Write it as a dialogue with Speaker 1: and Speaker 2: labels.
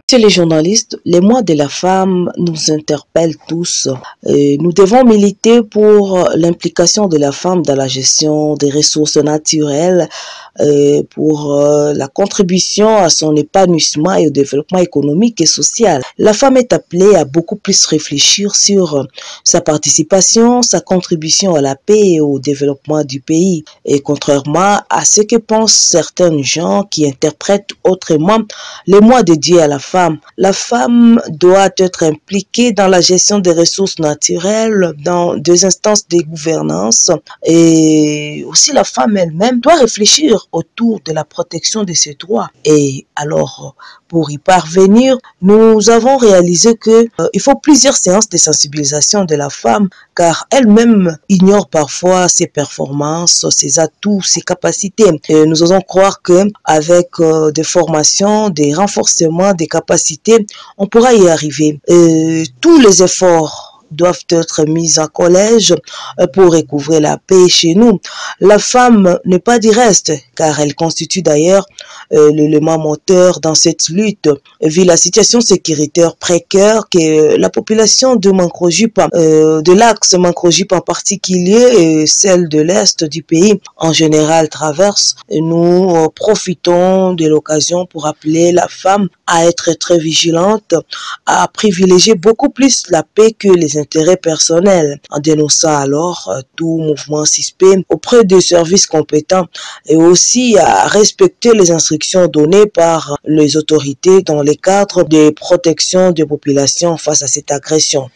Speaker 1: Chez les journalistes, les mois de la femme nous interpellent tous. Nous devons militer pour l'implication de la femme dans la gestion des ressources naturelles, pour la contribution à son épanouissement et au développement économique et social. La femme est appelée à beaucoup plus réfléchir sur sa participation, sa contribution à la paix et au développement du pays. Et contrairement à ce que pensent certains gens qui interprètent autrement les mois dédiés à la femme doit être impliquée dans la gestion des ressources naturelles, dans des instances de gouvernance, et aussi la femme elle-même doit réfléchir autour de la protection de ses droits. Et alors, pour y parvenir, nous avons réalisé que il faut plusieurs séances de sensibilisation de la femme, car elle-même ignore parfois ses performances, ses atouts, ses capacités. Et nous osons croire que avec des formations, des renforcements des capacités, on pourra y arriver. Tous les efforts doivent être mis en collège pour recouvrer la paix chez nous. La femme n'est pas du reste, car elle constitue d'ailleurs l'élément moteur dans cette lutte. Vu la situation sécuritaire précaire que la population de Mancrojup, de l'axe Mancrojup en particulier, et celle de l'Est du pays en général traverse, nous profitons de l'occasion pour appeler la femme à être très vigilante, à privilégier beaucoup plus la paix que les intérêts personnels, en dénonçant alors tout mouvement suspect auprès des services compétents et aussi à respecter les instructions données par les autorités dans les cadres de protection des populations face à cette agression.